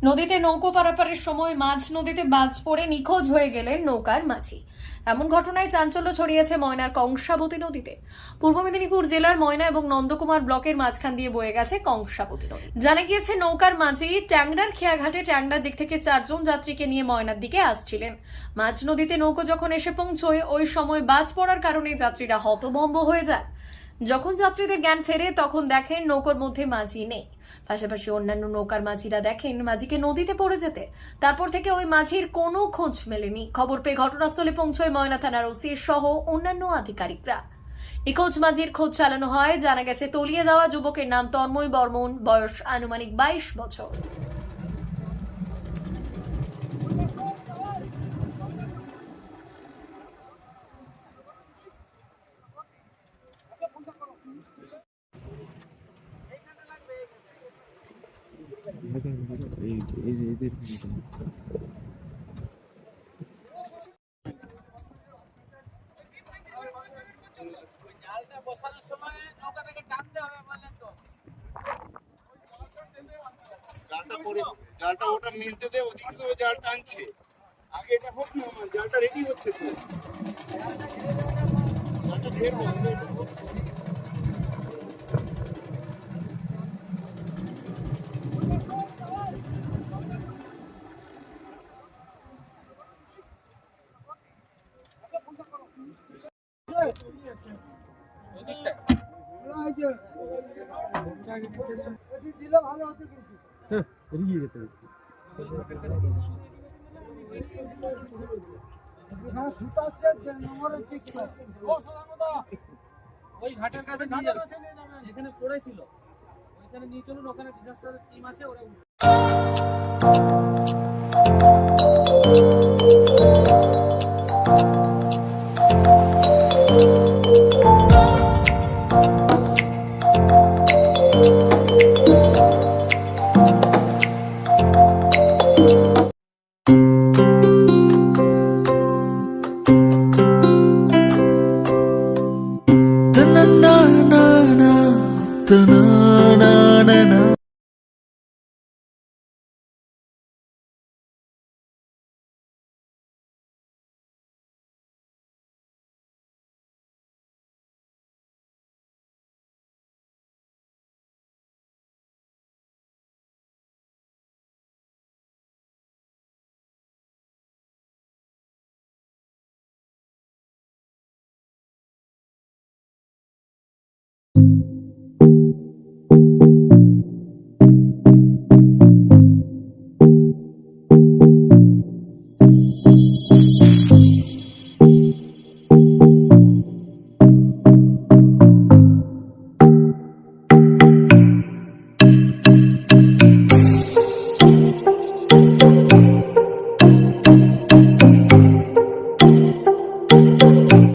নদীতে নৌকো পারাপারের সময় মাঝ নদীতে বাজ পড়ে নিখোঁজ হয়ে গেলেন নৌকার মাঝি। এমন ঘটনায় চাঞ্চল্য ছড়িয়েছে ময়নার কংসাবতী নদীতে। পূর্ব মেদিনীপুর জেলার ময়না এবং নন্দকুমার ব্লকের মাঝখান দিয়ে বয়ে গেছে কংসাবতী নদী। জানা গিয়েছে নৌকার মাঝি ট্যাংরার খেয়াঘাটে ট্যাংরার দিক থেকে 4 জন যাত্রীকে নিয়ে ময়নার দিকে আসছিলেন। মাঝ নদীতে নৌকো যখন এসে পৌঁছয় ওই সময় বাজ পড়ার কারণে যাত্রীরা হতভম্ব হয়ে যায়। যখন যাত্রীদের জ্ঞান ফেরে তখন দেখেন নৌকার মধ্যে মাঝি নেই। পাশাপাশি অন্যান্য নৌকার মাঝিরা দেখেন মাঝিকে নদীতে পড়ে যেতে। তারপর থেকে ওই মাঝির কোনো খোঁজ মেলেনি। খবর পেয়ে ঘটনাস্থলে পৌঁছয় ময়না থানার ওসি সহ অন্যান্য আধিকারিকরা। নিখোঁজ মাঝির খোঁজ চালানো হয়। জানা গেছে তলিয়ে যাওয়া যুবকের নাম তন্ময় বর্মন, বয়স আনুমানিক 22 বছর। জালটা বসানোর সময় নৌকাটাকে টানতে হবে বললেন তো। জালটা ওটা মিলতে দে, ওদিকে তো জাল টানছে। আগে এটা হোক না, আমার জালটা রেডি হচ্ছে তো। জালটা বের হবে, এটা হোক। দিলে ভালো হতো কিন্তু এখানে ফুটাচ্ছে যে নম্বর হচ্ছে কি ওই ঘাটের কাছে নিয়ে যাবে, যেখানে পড়েছিল ওইখানে নিয়ে চলুন। ওখানে ডিজাস্টার টিম আছে, ওরা